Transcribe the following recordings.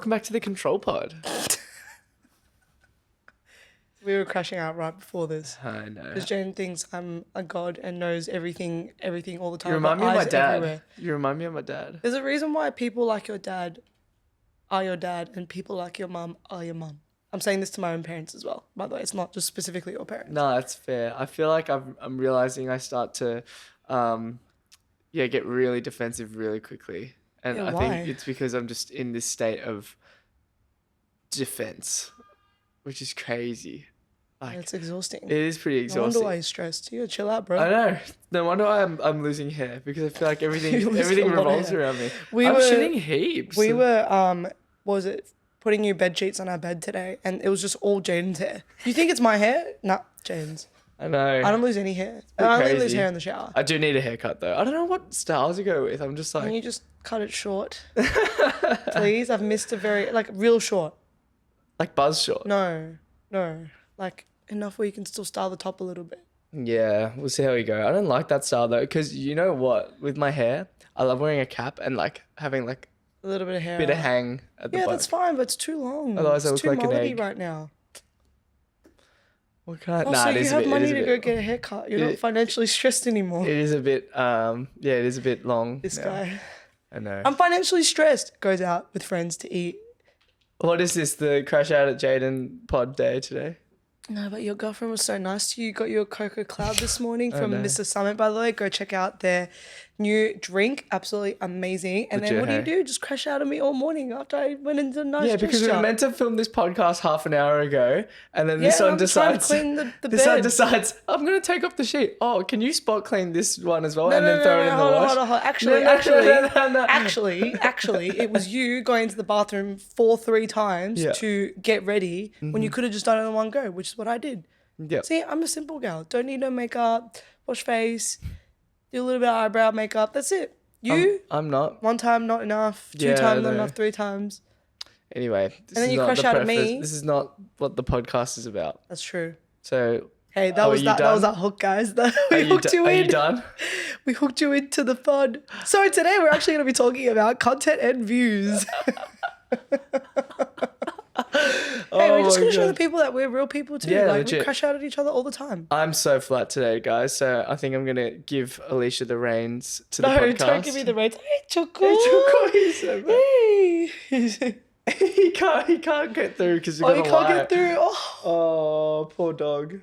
welcome back to the Control Pod. We were crashing out right before this. I know. Because Jane thinks I'm a god and knows everything all the time. You remind me of my eyes dad. everywhere. You remind me of my dad. There's a reason why people like your dad are your dad and people like your mum are your mum. I'm saying this to my own parents as well, by the way. It's not just specifically your parents. No, that's fair. I feel like I'm realizing I start to, get really defensive really quickly. And Yeah, I why? think it's because I'm just in this state of defense, which is crazy. Like, It's exhausting. it is pretty No exhausting. wonder why you're stressed. You gotta chill out, bro. I know. No wonder why I'm losing hair, because I feel like You're everything losing a lot of revolves hair. around me. We I'm were- shitting heaps. We were, what was it, putting new bed sheets on our bed today, and it was just all Jaden's hair. You think it's my hair? Nah, Jaden's. I know. I don't lose any hair. bit I only lose crazy. hair in the shower. I do need a haircut though. I don't know what style to go with. I'm just Can like, you just cut it short? Please? I've missed a very, real short. like buzz short. No. Like, enough where you can still style the top a little bit. Yeah, we'll see how we go. I don't like that style though, because you know what? With my hair, I love wearing a cap and like having like A little bit of hair. a bit of out. hang at the Yeah, bottom. that's fine, but it's too long. Otherwise I it's look too like an mullety egg. right now. What kind? Also, Nah, it you is a have bit. money it is a to bit, go get a haircut. You're It- not financially stressed anymore. It is a bit. It is a bit long. This now. guy. I know. I'm financially stressed. Goes out with friends to eat. What is this? The crash out at Jadyn pod day today? No, but your girlfriend was so nice to you. You got your Cocoa Cloud this morning from know. Mr. Summit, by the way. Go check out their new drink. Absolutely amazing. And then Legit, what do you hey? do? Just crash out on me all morning after I went into a nice Yeah, because we gesture. were meant to film this podcast half an hour ago, and then this Yeah, one I'm trying to decides. clean the This one bed. decides I'm gonna take off the sheet. Oh, can you spot clean this one as well, No, and no, then no, throw it no, in the hold on, wash? hold on, hold on. Actually, it was you going to the bathroom 3 times Yeah. to get ready when you could have just done it in one go, which is what I did. Yeah. See, I'm a simple girl. Don't need no makeup, wash face, do a little bit of eyebrow makeup. That's it. You, I'm not. 1 time, not enough. 2 Yeah, times, not no. enough. 3 times. Anyway, this then is you not crush the out at preface. me. This is not what the podcast is about. That's true. So, Hey, that Oh, was are you that. That was done? that hook, guys. We are you, hooked you are in. you done? We hooked you into the pod. So today we're actually going to be talking about content and views. Hey, we're just my going to show the God. people that we're real people too. Yeah, we legit. crash out at each other all the time. I'm so flat today, guys. So I think I'm gonna give Alisha the reins to the No, podcast. don't give me the reins. Hey, Choco. Hey, Choco, he's so bad. Hey. he can't get through because you Oh, got he a can't wire. get through. Oh, Oh, poor dog.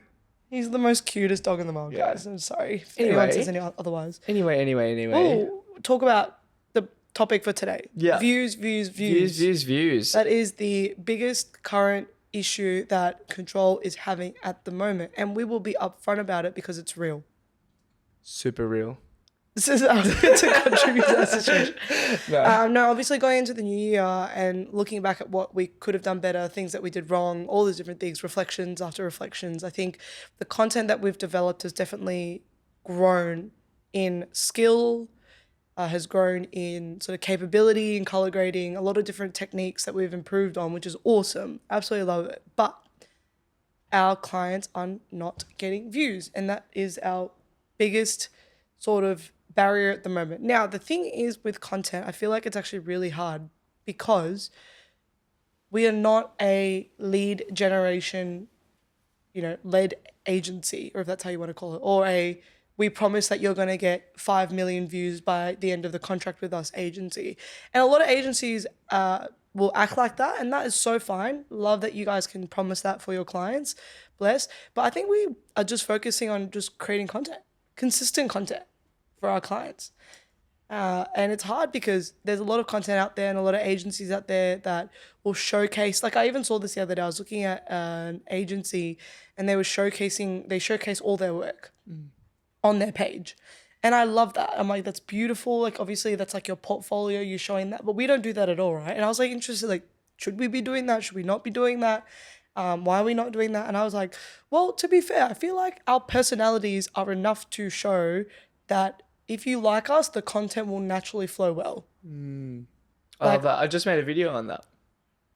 he's the most cutest dog in the world, Yeah. guys. I'm sorry if anyone Anyway. says any otherwise. Anyway. Oh, talk about the topic for today. Yeah. Views. Views. That is the biggest current issue that Control is having at the moment. And we will be upfront about it because it's real. Super real. This is our to contribute to that situation. No. No, obviously going into the new year and looking back at what we could have done better, things that we did wrong, all those different things, reflections after reflections. I think the content that we've developed has definitely grown in skill, has grown in sort of capability in color grading, a lot of different techniques that we've improved on, which is awesome. Absolutely love it. But our clients are not getting views, and that is our biggest sort of barrier at the moment. Now, the thing is with content, I feel like it's actually really hard because we are not a lead generation, led agency, or if that's how you want to call it, or we promise that you're going to get 5 million views by the end of the contract with us agency. And a lot of agencies will act like that, and that is so fine. Love that you guys can promise that for your clients. Bless. But I think we are just focusing on just creating content, consistent content for our clients. And it's hard because there's a lot of content out there and a lot of agencies out there that will showcase, like I even saw this the other day, I was looking at an agency and they showcase all their work on their page. And I love that. I'm like, that's beautiful. Like, obviously that's like your portfolio, you're showing that, but we don't do that at all, right? And I was like interested, like, should we be doing that? Should we not be doing that? Why are we not doing that? And I was like, well, to be fair, I feel like our personalities are enough to show that if you like us, the content will naturally flow well. I love that. I just made a video on that.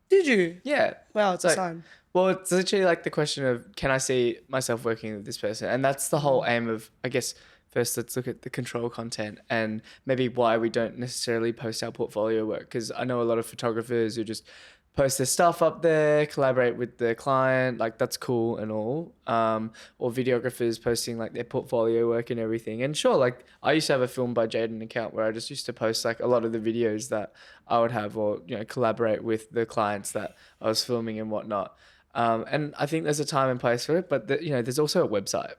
Did you? Yeah. Wow, it's a Like, sign. Well, it's literally like the question of, can I see myself working with this person? And that's the whole aim of, I guess, first let's look at the control content and maybe why we don't necessarily post our portfolio work. Because I know a lot of photographers who just post their stuff up there, collaborate with the client, like that's cool and all. Or videographers posting like their portfolio work and everything. And sure, like I used to have a Film by Jadyn account where I just used to post like a lot of the videos that I would have, or collaborate with the clients that I was filming and whatnot. And I think there's a time and place for it, but there's also a website.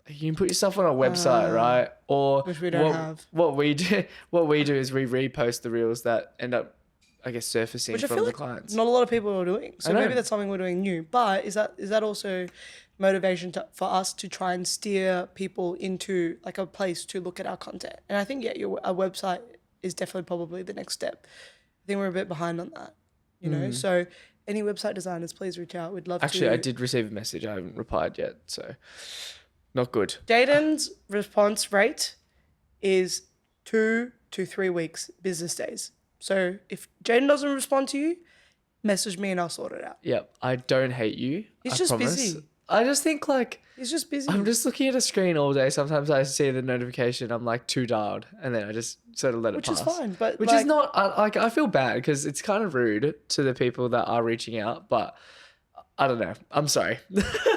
You can put yourself on a website, right? Or which we don't have. What we do is we repost the reels that end up, I guess, surfacing Which I from feel the like clients. not a lot of people are doing. So I know. maybe that's something we're doing new. But is that also motivation for us to try and steer people into like a place to look at our content? And I think a website is definitely probably the next step. I think we're a bit behind on that, So any website designers, please reach out. We'd love to. Actually, I did receive a message. I haven't replied yet, so not good. Jadyn's response rate is 2 to 3 weeks, business days. So if Jadyn doesn't respond to you, message me and I'll sort it out. Yep, I don't hate you. He's I just promise. busy. I just think like He's just busy. I'm just looking at a screen all day. Sometimes I see the notification. I'm like too dialed, and then I just sort of let it Which pass. is fine, but which is not I feel bad because it's kind of rude to the people that are reaching out, but I don't know. I'm sorry.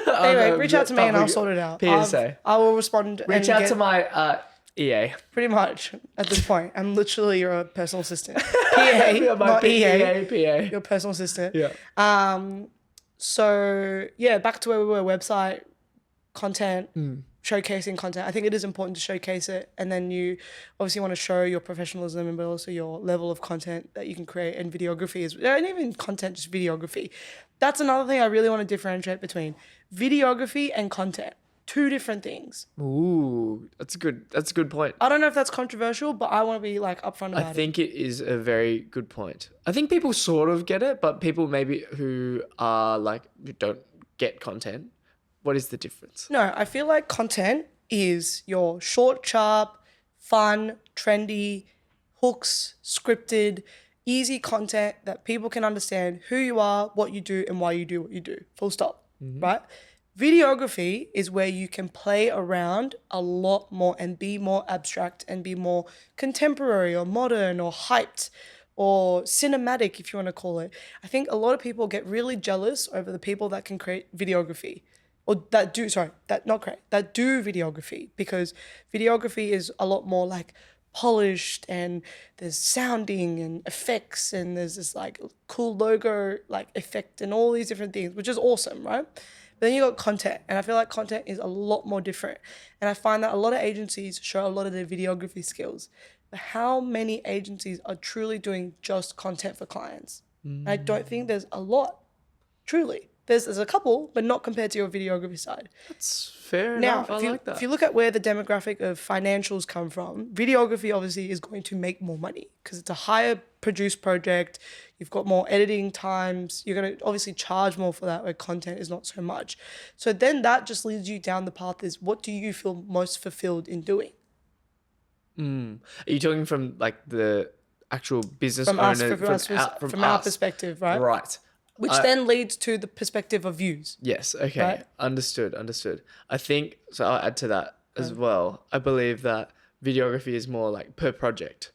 Anyway, reach out to me and I'll sort it out. PSA. I will respond. Reach out to my EA. Pretty much at this point. I'm literally your personal assistant. PA, not EA. PA. Your personal assistant. Yeah. So yeah, back to where we were. Website, content, showcasing content. I think it is important to showcase it, and then you obviously want to show your professionalism, but also your level of content that you can create. And videography and even content, just videography. That's another thing I really want to differentiate between videography and content. Two different things. Ooh, that's a good point. I don't know if that's controversial, but I want to be like upfront about it. I think it is a very good point. I think people sort of get it, but people maybe who are like who don't get content, what is the difference? No, I feel like content is your short, sharp, fun, trendy, hooks, scripted, easy content that people can understand who you are, what you do, and why you do what you do. Full stop. Right? Videography is where you can play around a lot more and be more abstract and be more contemporary or modern or hyped or cinematic, if you want to call it. I think a lot of people get really jealous over the people that can create videography or that do videography, because videography is a lot more like polished and there's sounding and effects and there's this like cool logo like effect and all these different things, which is awesome, right? But then you got content, and I feel like content is a lot more different. And I find that a lot of agencies show a lot of their videography skills. But how many agencies are truly doing just content for clients? I don't think there's a lot, truly. There's a couple, but not compared to your videography side. That's fair Now, enough. I like that. if you look at where the demographic of financials come from, videography obviously is going to make more money because it's a higher produced project. You've got more editing times. You're going to obviously charge more for that where content is not so much. So then that just leads you down the path is what do you feel most fulfilled in doing? Are you talking from like the actual business From owner? from our perspective, right? Right. Which then leads to the perspective of views. Yes. Okay. Right? Understood. I think so. I'll add to that as well. I believe that videography is more like per project,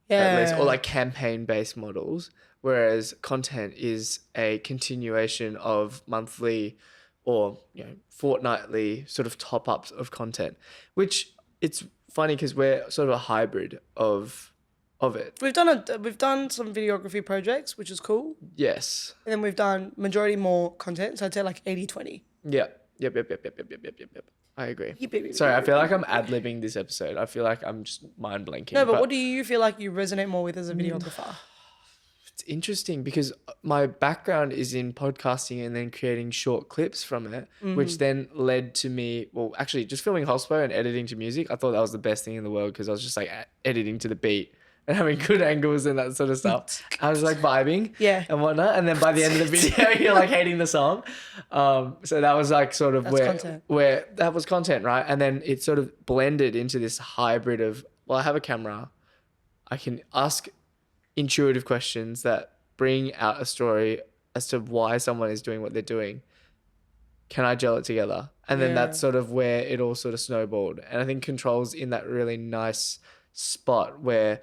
at least, or like campaign-based models, whereas content is a continuation of monthly or fortnightly sort of top-ups of content, which it's funny because we're sort of a hybrid of it. We've done some videography projects, which is cool. Yes. And then we've done majority more content. So I'd say like 80-20. Yep. I agree. Sorry, I feel like I'm ad-libbing this episode. I feel like I'm just mind blanking. No, but what do you feel like you resonate more with as a videographer? It's interesting because my background is in podcasting and then creating short clips from it, which then led to me, well, actually just filming hospo and editing to music. I thought that was the best thing in the world because I was just like editing to the beat and having good angles and that sort of stuff. I was like vibing and whatnot. And then by the end of the video, you're like hating the song. So that was like sort of where that was content, right? And then it sort of blended into this hybrid of, well, I have a camera. I can ask intuitive questions that bring out a story as to why someone is doing what they're doing. can I gel it together? And then Yeah. that's sort of where it all sort of snowballed. And I think Control's in that really nice spot where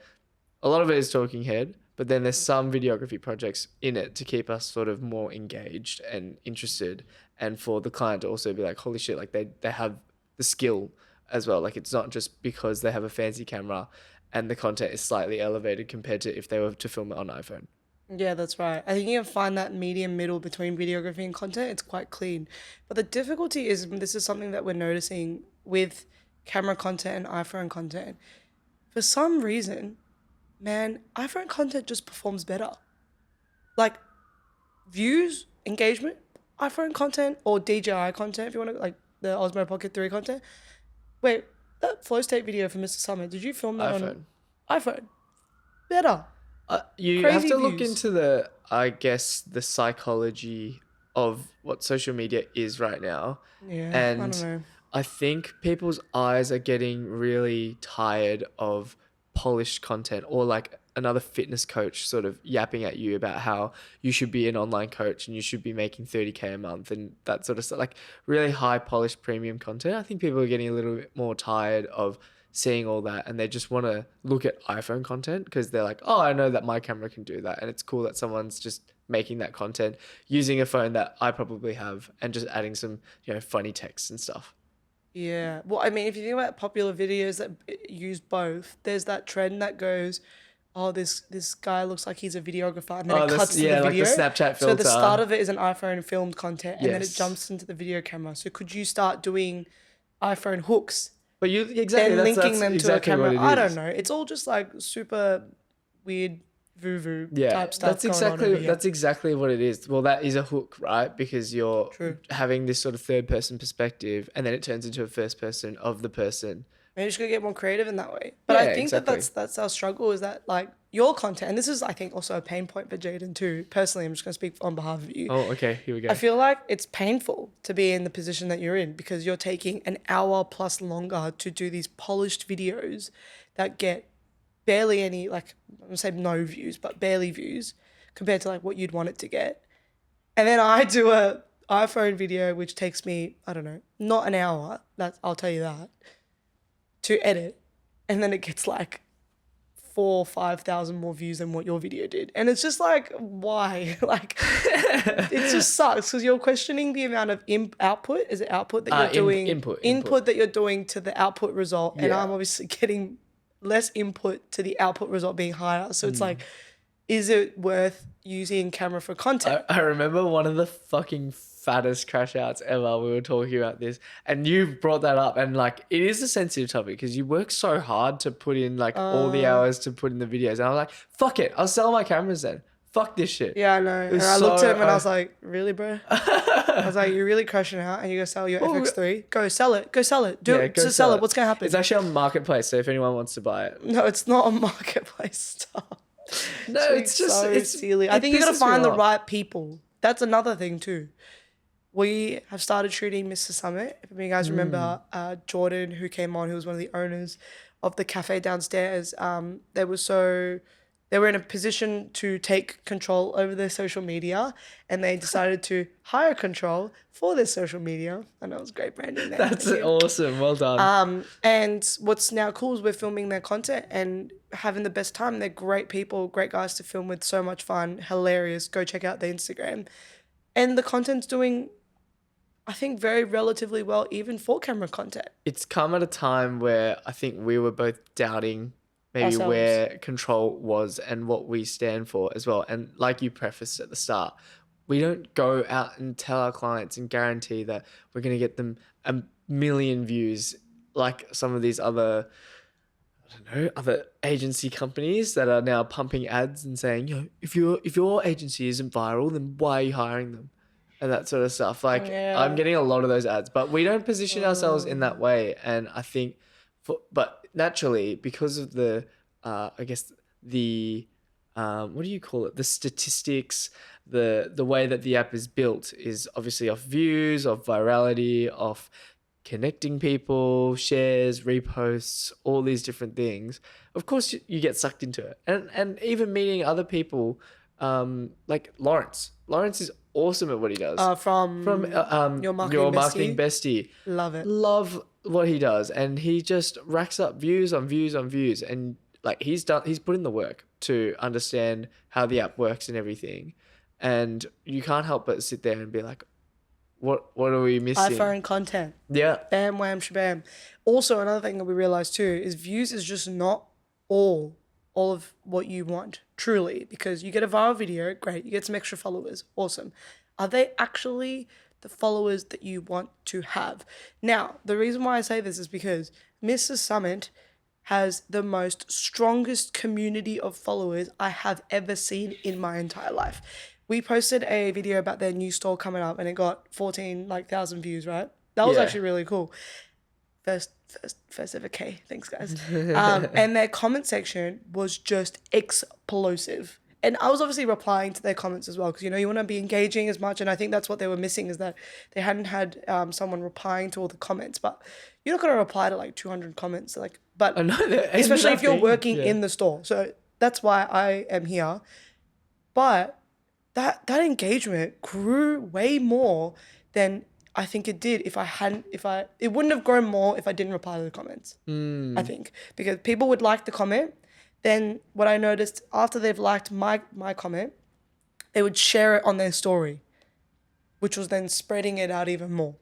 a lot of it is talking head, but then there's some videography projects in it to keep us sort of more engaged and interested, and for the client to also be like, holy shit, like they have the skill as well. Like it's not just because they have a fancy camera and the content is slightly elevated compared to if they were to film it on iPhone. Yeah, that's right. I think you can find that medium middle between videography and content. It's quite clean. But the difficulty is, and this is something that we're noticing with camera content and iPhone content. For some reason, man, iPhone content just performs better. Like views, engagement, iPhone content or DJI content, if you want to, like the Osmo Pocket 3 content. Wait, that flow state video for Mr. Summer, did you film that iPhone. on iPhone? Better. You have Crazy to look views. into the, I guess, the psychology of what social media is right now. Yeah, I don't And know. I think people's eyes are getting really tired of polished content, or like another fitness coach sort of yapping at you about how you should be an online coach and you should be making 30K a month and that sort of stuff. Like really high polished premium content. I think people are getting a little bit more tired of seeing all that, and they just want to look at iPhone content because they're like, oh, I know that my camera can do that, and it's cool that someone's just making that content using a phone that I probably have and just adding some, funny text and stuff. Yeah. Well, I mean, if you think about popular videos that use both, there's that trend that goes, oh, this guy looks like he's a videographer, and then Oh, it cuts this, to the yeah, like the video. Snapchat So the filter. start of it is an iPhone filmed content, and then it Yes. jumps into the video camera. So could you start doing iPhone hooks, But you exactly then that's linking them exactly to a what camera? it I don't is. know. It's all just like super weird voo Yeah, type stuff that's going on over exactly here. that's exactly what it is. Well, that is a hook, right? Because you're True. having this sort of third person perspective, and then it turns into a first person of the person. Maybe just gonna get more creative in that way. But Yeah, I think that exactly. that's our struggle, is that like your content, and this is I think also a pain point for Jadyn too. Personally, I'm just gonna speak on behalf of you. Oh, okay, here we go. I feel like it's painful to be in the position that you're in because you're taking an hour plus longer to do these polished videos that get barely any, like I'm gonna say no views, but barely views compared to like what you'd want it to get. And then I do a iPhone video which takes me, I don't know, not an hour, that's I'll tell you that, to edit, and then it gets like 4,000 or 5,000 more views than what your video did, and it's just like, why? Like, it just sucks because you're questioning the amount of output. Is it output that you're doing? Input. That you're doing to the output result, and Yeah. I'm obviously getting less input to the output result being higher. So it's like, is it worth using camera for content? I remember one of the fucking fattest crash outs ever. We were talking about this, and you brought that up, and like it is a sensitive topic because you work so hard to put in like all the hours to put in the videos, and I was like, fuck it, I'll sell my cameras then. Fuck this shit. Yeah, I know. And was I looked so- at him and I was like, really, bro? I was like, you're really crashing out and you're going to sell your FX3? Go sell it. Go sell it. Do Yeah, it. go Just sell it. What's going to happen? It's actually on Marketplace, so if anyone wants to buy it. No, it's not a marketplace stuff. No, it's just so it's silly. I it think you got to pisses me find the off. right people. That's another thing too. We have started shooting Mr. Summit. If you guys remember, Jordan, who came on, who was one of the owners of the cafe downstairs, they were in a position to take control over their social media, and they decided to hire control for their social media. I know it was great branding there. That's Thank you. awesome. Well done. And what's now cool is we're filming their content and having the best time. They're great people, great guys to film with, so much fun, hilarious. Go check out their Instagram. And the content's doing, I think, very relatively well, even for camera content. It's come at a time where I think we were both doubting maybe Ourselves. where control was and what we stand for as well. And like you prefaced at the start, we don't go out and tell our clients and guarantee that we're going to get them a million views like some of these other, I don't know, other agency companies that are now pumping ads and saying, if your agency isn't viral, then why are you hiring them? And that sort of stuff. Like, Yeah. I'm getting a lot of those ads, but we don't position ourselves in that way. And I think, but naturally, because of the, I guess the, what do you call it? The statistics, the way that the app is built is obviously off views, of virality, of connecting people, shares, reposts, all these different things. Of course, you get sucked into it, and even meeting other people like Lawrence. Lawrence is awesome at what he does. From Your your Marketing marketing Bestie. bestie. Love it. Love what he does, and he just racks up views on views on views, and like he's put in the work to understand how the app works and everything, and you can't help but sit there and be like, what are we missing? iPhone content. Yeah. Bam, wham, shabam. Also, another thing that we realized too is views is just not all of what you want, truly, because you get a viral video, great, you get some extra followers, awesome. Are they actually the followers that you want to have? Now, the reason why I say this is because Mr. Summit has the most strongest community of followers I have ever seen in my entire life. We posted a video about their new store coming up and it got 14 like thousand views, right? That was Yeah. actually really cool. First ever K. Thanks, guys. And their comment section was just explosive. And I was obviously replying to their comments as well because, you know, you want to be engaging as much. And I think that's what they were missing is that they hadn't had someone replying to all the comments. But you're not going to reply to like 200 comments. Like, but I know that especially if you're ended up working being- in the store. So that's why I am here. But that engagement grew way more than I think it did it wouldn't have grown more if I didn't reply to the comments. I think because people would like the comment. Then what I noticed after they've liked my comment, they would share it on their story, which was then spreading it out even more.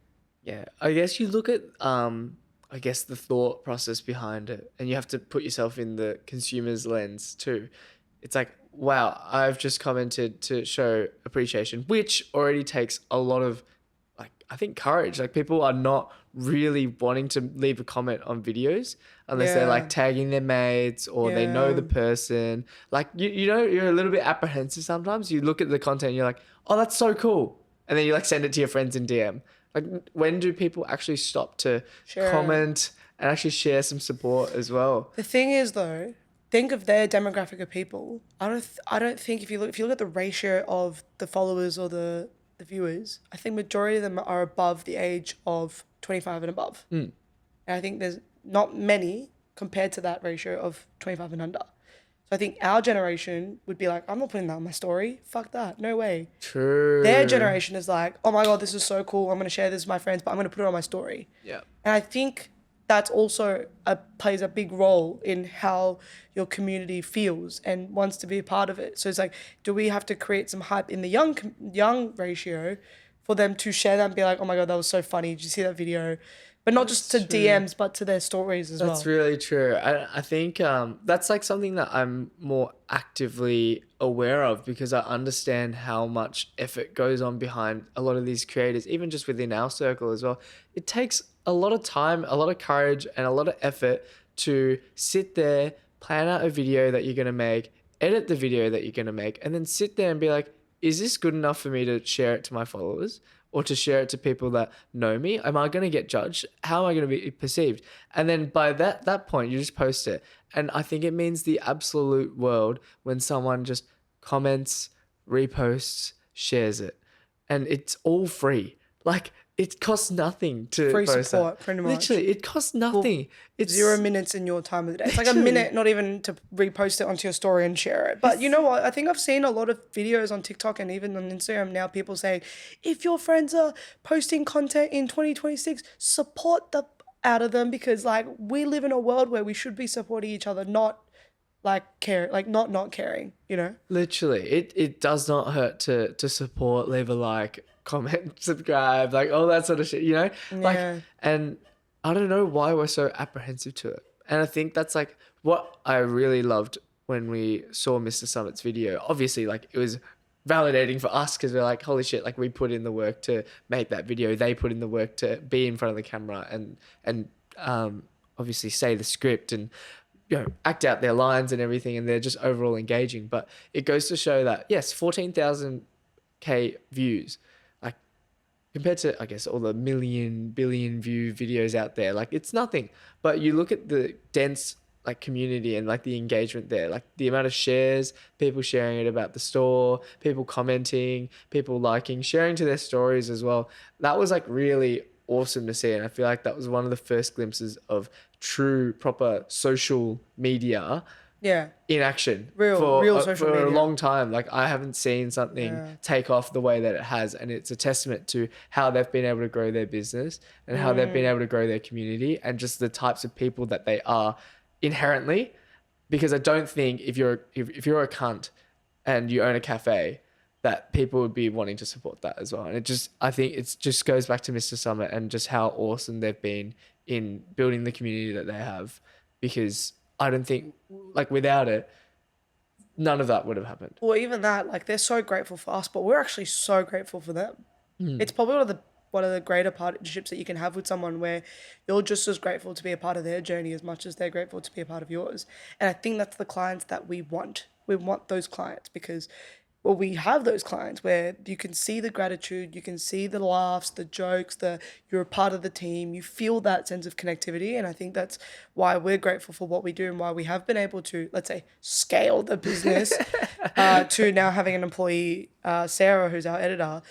Yeah, I guess you look at I guess the thought process behind it, and you have to put yourself in the consumer's lens too. It's like, wow, I've just commented to show appreciation, which already takes a lot of, like, I think courage. Like, people are not really wanting to leave a comment on videos unless they're Yeah. like tagging their mates or they know the Yeah. person. Like, you know, you're a little bit apprehensive sometimes. You look at the content and you're like, oh, that's so cool. And then you like send it to your friends in DM. Like, when do people actually stop to Share it. comment and actually share some support as well? The thing is, though, think of their demographic of people. I don't think if you look at the ratio of the followers or the viewers, I think majority of them are above the age of 25 and above. And I think there's not many compared to that ratio of 25 and under. So I think our generation would be like, I'm not putting that on my story. Fuck that. No way. True. Their generation is like, oh my God, this is so cool. I'm going to share this with my friends, but I'm going to put it on my story. Yeah. And I think that's also plays a big role in how your community feels and wants to be a part of it. So it's like, do we have to create some hype in the young ratio for them to share that and be like, oh my God, that was so funny. Did you see that video? But not just to DMs, but to their stories as well. That's really true. I think that's like something that I'm more actively aware of because I understand how much effort goes on behind a lot of these creators, even just within our circle as well. It takes a lot of time, a lot of courage, and a lot of effort to sit there, plan out a video that you're going to make, edit the video that you're going to make, and then sit there and be like, is this good enough for me to share it to my followers? Or to share it to people that know me? Am I going to get judged? How am I going to be perceived? And then by that point, you just post it. And I think it means the absolute world when someone just comments, reposts, shares it. And it's all free. Like, it costs nothing to Free post support, that. pretty much. Literally, it costs nothing. It's 0 minutes in your time of the day. It's like a Literally. minute, not even to repost it onto your story and share it. But you know what? I think I've seen a lot of videos on TikTok and even on Instagram now, people saying, if your friends are posting content in 2026, support the out of them because like we live in a world where we should be supporting each other, not like care, like not caring, you know? Literally, it does not hurt to support, leave a like, comment, subscribe, like all that sort of shit, you know? Like, Yeah. and I don't know why we're so apprehensive to it. And I think that's like what I really loved when we saw Mr. Summit's video. Obviously, like it was validating for us because we're like, holy shit, like we put in the work to make that video. They put in the work to be in front of the camera and obviously say the script and, you know, act out their lines and everything, and they're just overall engaging. But it goes to show that yes, 14,000K views, like compared to I guess all the billion view videos out there, like it's nothing. But you look at the dense like community and like the engagement there, like the amount of shares, people sharing it about the store, people commenting, people liking, sharing to their stories as well. That was like really awesome to see, and I feel like that was one of the first glimpses of true proper social media Yeah. in action Real social for a media. long time. Like I haven't seen something Yeah. take off the way that it has, and it's a testament to how they've been able to grow their business and how they've been able to grow their community and just the types of people that they are inherently. Because I don't think if you're a cunt and you own a cafe, that people would be wanting to support that as well. And I think it just goes back to Mr. Summit and just how awesome they've been in building the community that they have. Because I don't think, like, without it, none of that would have happened. Well, even that, like, they're so grateful for us, but we're actually so grateful for them. It's probably one of the greater partnerships that you can have with someone where you're just as grateful to be a part of their journey as much as they're grateful to be a part of yours. And I think that's the clients that we want. We want those clients because, well, we have those clients where you can see the gratitude, you can see the laughs, the jokes, you're a part of the team, you feel that sense of connectivity. And I think that's why we're grateful for what we do and why we have been able to, let's say, scale the business to now having an employee, Sarah, who's our editor.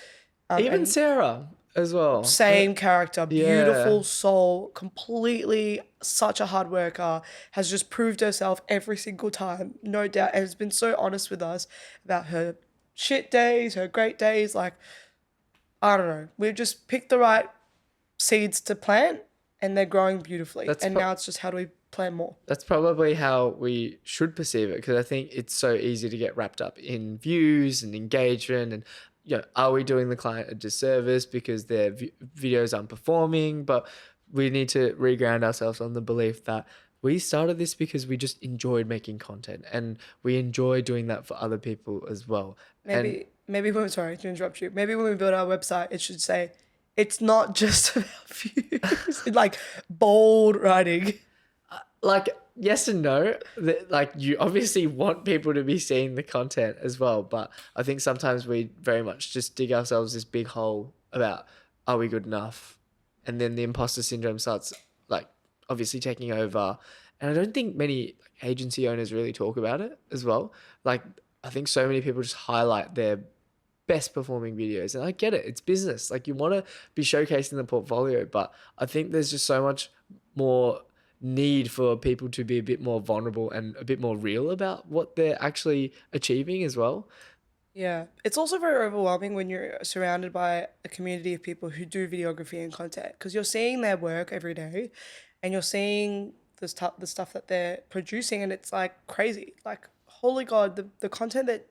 Even Sarah as well. Same character, Yeah. beautiful soul, completely such a hard worker, has just proved herself every single time, no doubt, and has been so honest with us about her shit days, her great days. Like, I don't know, we've just picked the right seeds to plant and they're growing beautifully. Now it's just how do we plant more? That's probably how we should perceive it, because I think it's so easy to get wrapped up in views and engagement and, you know, are we doing the client a disservice because their videos aren't performing? But we need to reground ourselves on the belief that we started this because we just enjoyed making content and we enjoy doing that for other people as well. Maybe when, sorry to interrupt you, maybe when we build our website, it should say, it's not just about views, like bold writing. Like, yes and no. Like, you obviously want people to be seeing the content as well, but I think sometimes we very much just dig ourselves this big hole about, are we good enough? And then the imposter syndrome starts, like, obviously taking over. And I don't think many agency owners really talk about it as well. Like, I think so many people just highlight their best performing videos, and I get it, it's business. Like, you want to be showcasing the portfolio, but I think there's just so much more need for people to be a bit more vulnerable and a bit more real about what they're actually achieving as well. Yeah. It's also very overwhelming when you're surrounded by a community of people who do videography and content, because you're seeing their work every day and you're seeing the stuff that they're producing, and it's like crazy. Like, holy God, the content that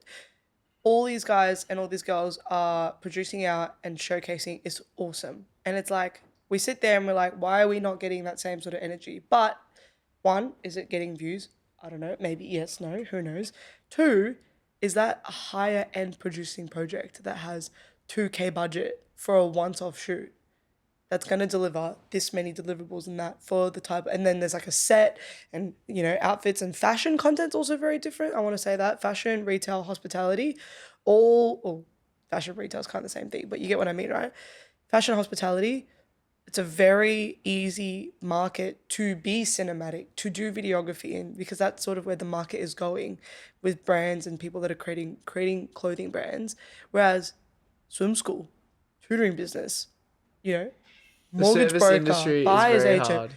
all these guys and all these girls are producing out and showcasing is awesome. And it's like, we sit there and we're like, why are we not getting that same sort of energy? But one, is it getting views? I don't know. Maybe yes, no, who knows? Two, is that a higher end producing project that has 2K budget for a once-off shoot that's going to deliver this many deliverables and that for the type, and then there's like a set and, you know, outfits and fashion content's also very different. I want to say that fashion, retail, hospitality, fashion, retail is kind of the same thing, but you get what I mean, right? Fashion, hospitality, it's a very easy market to be cinematic, to do videography in, because that's sort of where the market is going with brands and people that are creating clothing brands. Whereas swim school, tutoring business, you know, mortgage service broker, industry buyer's is very agent. hard.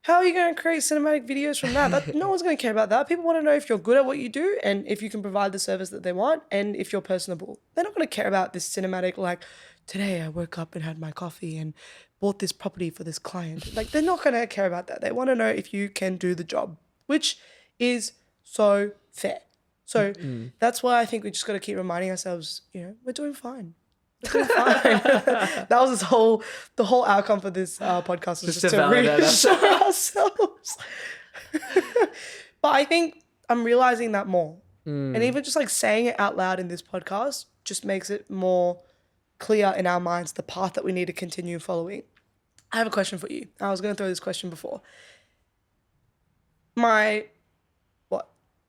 How are you going to create cinematic videos from that? No one's going to care about that. People want to know if you're good at what you do and if you can provide the service that they want and if you're personable. They're not going to care about this cinematic, like, today I woke up and had my coffee and bought this property for this client. Like, they're not going to care about that. They want to know if you can do the job, which is so fair. So that's why I think we just got to keep reminding ourselves, you know, we're doing fine. We're doing fine. That was the whole outcome for this podcast was just to reassure ourselves. But I think I'm realizing that more. And even just like saying it out loud in this podcast just makes it more clear in our minds the path that we need to continue following. I have a question for you. I was going to throw this question before. My,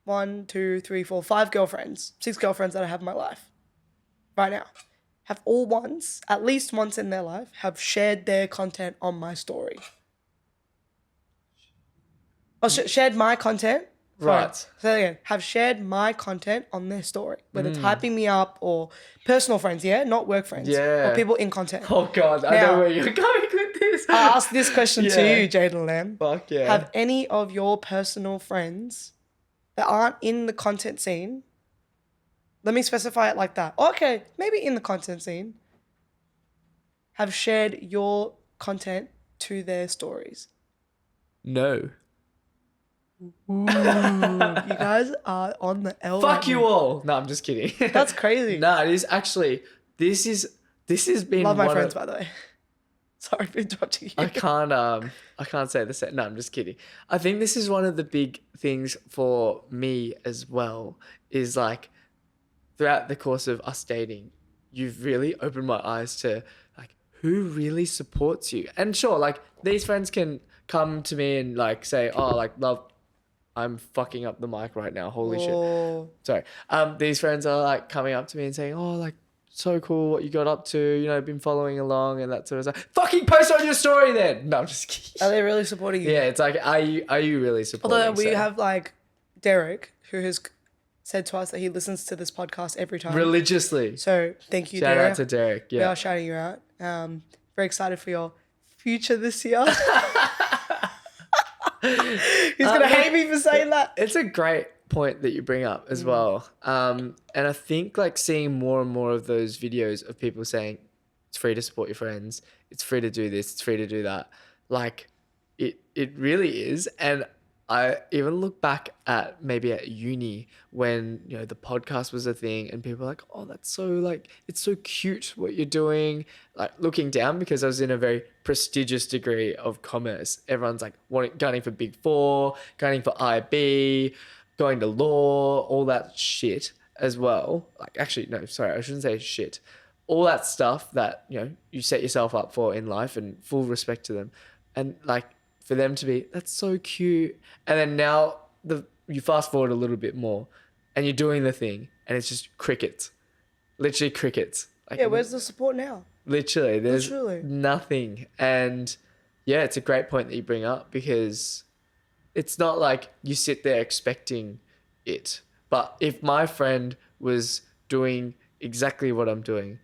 1, 2, 3, 4, 5 girlfriends, 6 girlfriends that I have in my life right now, have all once, at least once in their life, have shared their content on my story. Or shared my content. Right. So again, have shared my content on their story, whether it's hyping me up or personal friends, yeah? Not work friends. Yeah. Or people in content. Oh, God. I know where you're going with this. I ask this question to you, Jadyn and Alisha. Fuck yeah. Have any of your personal friends that aren't in the content scene, let me specify it like that. Okay, maybe in the content scene, have shared your content to their stories. No. You guys are on the L. Fuck right you now. all. No, I'm just kidding. That's crazy. No, it is actually, this has been Love my one friends, of, by the way. Sorry for interrupting you. I can't say the same. No, I'm just kidding. I think this is one of the big things for me as well, is like throughout the course of us dating, you've really opened my eyes to like who really supports you. And sure, like these friends can come to me and like say, oh, like love, I'm fucking up the mic right now. Holy shit. Oh. Sorry. These friends are like coming up to me and saying, oh, like so cool what you got up to, you know, been following along and that sort of stuff. Fucking post on your story then. No, I'm just kidding. Are they really supporting you? Yeah, it's like, are you really supporting? Although we So, have like Derek, who has said to us that he listens to this podcast every time. religiously. So thank you, Shout Derek. out to Derek. We Yeah. are shouting you out. Very excited for your future this year. He's gonna hate me for saying that. It's a great point that you bring up as well. And I think like seeing more and more of those videos of people saying it's free to support your friends, it's free to do this, it's free to do that. Like it really is. And I even look back at maybe at uni when, you know, the podcast was a thing and people are like, oh, that's so like, it's so cute what you're doing. Like looking down because I was in a very prestigious degree of commerce. Everyone's like gunning for Big Four, gunning for IB, going to law, all that shit as well. Like actually, no, sorry, I shouldn't say shit. All that stuff that, you know, you set yourself up for in life, and full respect to them. And like, for them to be, that's so cute. And then now you fast forward a little bit more and you're doing the thing and it's just crickets. Literally crickets. Like, Yeah, where's the support now? literally, there's Literally. nothing. And yeah, it's a great point that you bring up because it's not like you sit there expecting it. But if my friend was doing exactly what I'm doing,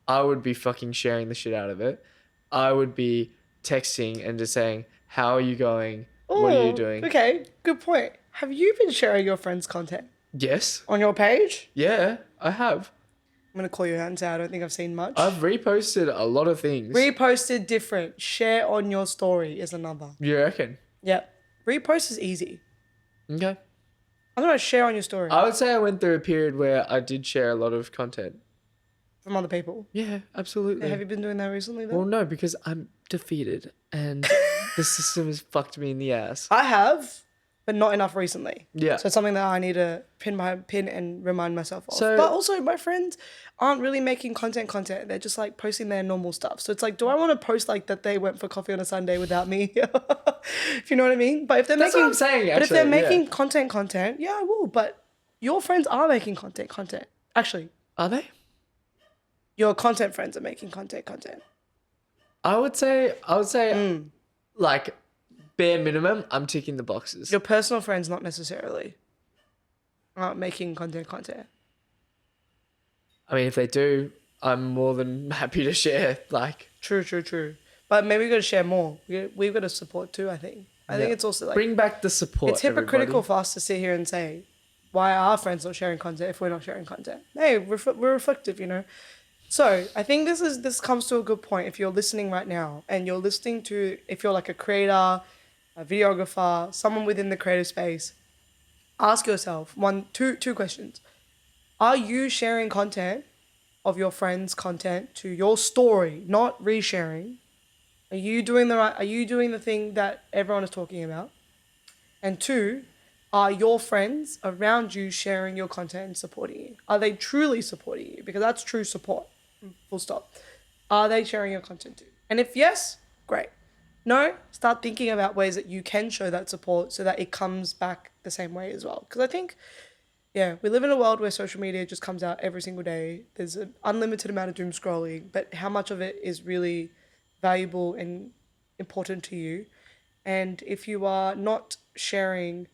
I would be fucking sharing the shit out of it. I would be texting and just saying, how are you going? What are you Ooh, doing? Okay, good point. Have you been sharing your friends' content Yes. on your page? Yeah, I have. I'm gonna call you out and say I don't think I've seen much. I've reposted a lot of things. Reposted different. Share on your story is another. You reckon? Yep. Repost is easy. Okay. I'm gonna share on your story I would say I went through a period where I did share a lot of content. from other people. Yeah, absolutely. Have you been doing that recently then? Well, no, because I'm defeated and the system has fucked me in the ass. I have, but not enough recently. Yeah. So it's something that I need to pin and remind myself of. So- But also my friends aren't really making content. They're just like posting their normal stuff. So it's like, do I want to post like that they went for coffee on a Sunday without me? If you know what I mean? But if they're That's making what I'm saying, But if they're actually, yeah. making content, yeah, I will. But your friends are making content. Actually, Are they? your content friends are making content. I would say like bare minimum, I'm ticking the boxes. Your personal friends not necessarily aren't making content. I mean, if they do, I'm more than happy to share. Like, True. But maybe we got to share more. We've got to support too, I think. I think yeah. it's also like, bring back the support. it's hypocritical everybody. for us to sit here and say, why are our friends not sharing content if we're not sharing content? Hey, we're reflective, you know? So I think this comes to a good point. If you're listening right now and you're listening to, if you're like a creator, a videographer, someone within the creative space, ask yourself two questions. Are you sharing content of your friends' content to your story, not resharing? Are you doing the thing that everyone is talking about? And two, are your friends around you sharing your content and supporting you? Are they truly supporting you? Because that's true support. Full stop. Are they sharing your content too? And if yes, great. No, start thinking about ways that you can show that support so that it comes back the same way as well. Because I think, yeah, we live in a world where social media just comes out every single day. There's an unlimited amount of doom scrolling, but how much of it is really valuable and important to you? And if you are not sharing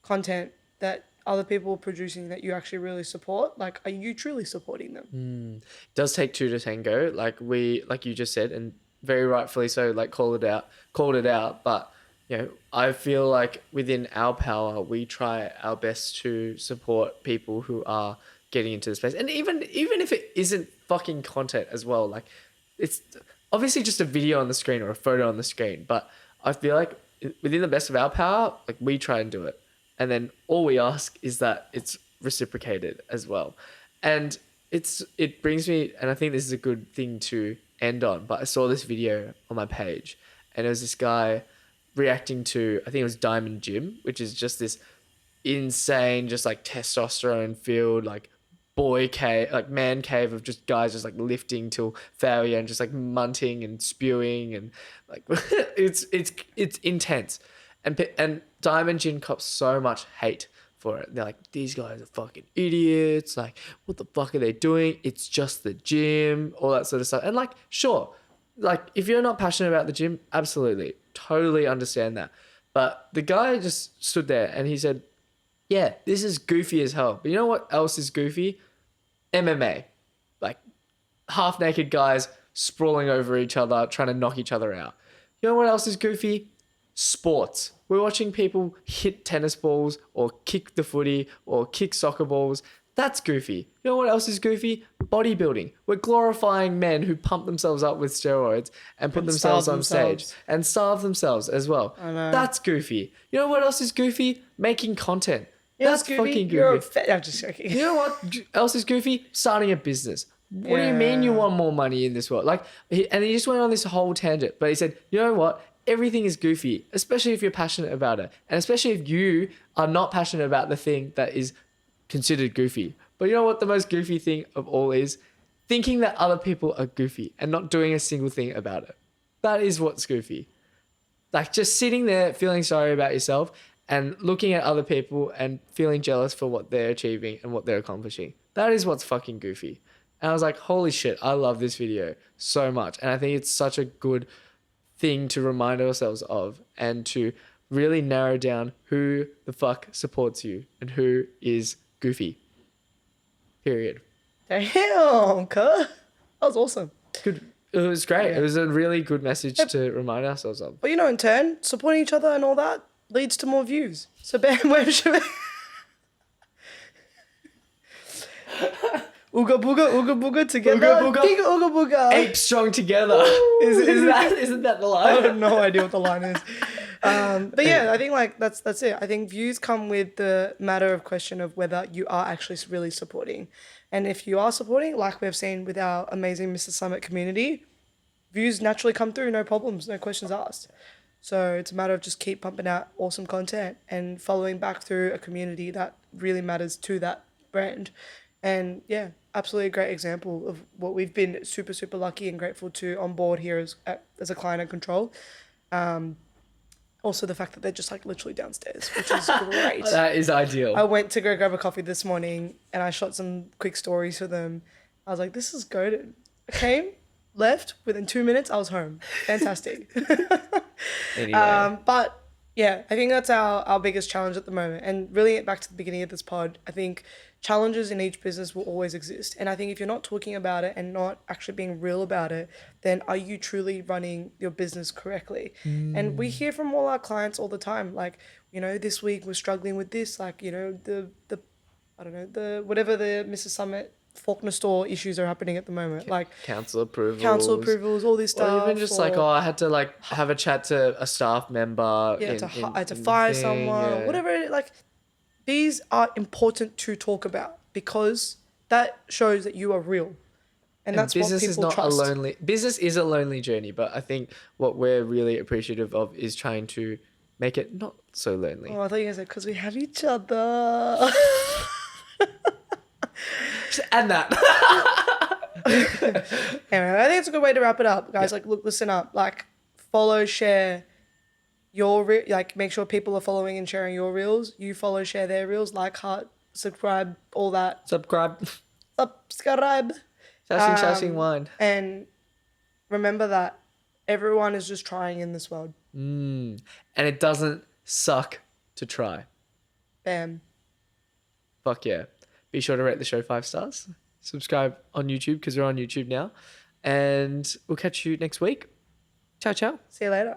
content that other people are producing that you actually really support, like, are you truly supporting them? It does take two to tango. Like you just said, and very rightfully so, like called it out. But I feel like within our power, we try our best to support people who are getting into the space. And even if it isn't fucking content as well, like it's obviously just a video on the screen or a photo on the screen, but I feel like within the best of our power, like we try and do it. And then all we ask is that it's reciprocated as well. And it brings me, and I think this is a good thing to end on, but I saw this video on my page and it was this guy reacting to, I think it was Diamond Gym, which is just this insane, just like testosterone filled, like boy cave, like man cave of just guys just like lifting till failure and just like munting and spewing and like it's intense. And Diamond Gym cops so much hate for it. They're like, these guys are fucking idiots. Like, what the fuck are they doing? It's just the gym, all that sort of stuff. And like, sure, like if you're not passionate about the gym, absolutely, totally understand that. But the guy just stood there and he said, yeah, this is goofy as hell. But you know what else is goofy? MMA. Like half naked guys sprawling over each other, trying to knock each other out. You know what else is goofy? Sports. We're watching people hit tennis balls or kick the footy or kick soccer balls. That's goofy. You know what else is goofy? Bodybuilding. We're glorifying men who pump themselves up with steroids and put themselves on stage and starve themselves as well. I know. That's goofy. You know what else is goofy? Making content. That's goofy? fucking You're goofy. I'm just joking. You know what else is goofy? Starting a business. What do you mean you want more money in this world? Like, and he just went on this whole tangent, but he said, you know what? Everything is goofy, especially if you're passionate about it. And especially if you are not passionate about the thing that is considered goofy. But you know what the most goofy thing of all is? Thinking that other people are goofy and not doing a single thing about it. That is what's goofy. Like just sitting there feeling sorry about yourself and looking at other people and feeling jealous for what they're achieving and what they're accomplishing. That is what's fucking goofy. And I was like, holy shit, I love this video so much. And I think it's such a good thing to remind ourselves of and to really narrow down who the fuck supports you and who is goofy. Period. Damn, cuz. That was awesome. Good. It was great. Yeah. It was a really good message to remind ourselves of. But in turn, supporting each other and all that leads to more views. So bam, where should we? Ooga booga together. Ooga booga. Big ooga booga. Ape strong together. Isn't that the line? I have no idea what the line is. But yeah, I think like that's it. I think views come with the matter of question of whether you are actually really supporting. And if you are supporting, like we've seen with our amazing Mr. Summit community, views naturally come through, no problems, no questions asked. So it's a matter of just keep pumping out awesome content and following back through a community that really matters to that brand. And yeah, absolutely a great example of what we've been super, super lucky and grateful to on board here as a client and control. Also the fact that they're just like literally downstairs, which is great. That is ideal. I went to go grab a coffee this morning and I shot some quick stories for them. I was like, this is goated. I came, left, within 2 minutes, I was home. Fantastic. Anyway. But yeah, I think that's our biggest challenge at the moment. And really back to the beginning of this pod, I think challenges in each business will always exist. And I think if you're not talking about it and not actually being real about it, then are you truly running your business correctly? And we hear from all our clients all the time, like, this week we're struggling with this, like, the I don't know, the whatever the Mrs. Summit Faulkner store issues are happening at the moment, like council approvals, all this stuff. Or even just I had to like have a chat to a staff member. Yeah, I had to fire someone, whatever. Like, these are important to talk about because that shows that you are real, and that's what people trust. Business is a lonely journey, but I think what we're really appreciative of is trying to make it not so lonely. Oh, I thought you guys said because we have each other. And that. Anyway, I think it's a good way to wrap it up, guys. Like, look, listen up. Like, follow, share your make sure people are following and sharing your reels. You follow, share their reels. Like, heart, subscribe, all that. Subscribe. Shashing wine. And remember that everyone is just trying in this world. And it doesn't suck to try. Bam. Fuck yeah. Be sure to rate the show 5 stars. Subscribe on YouTube because we're on YouTube now. And we'll catch you next week. Ciao, ciao. See you later.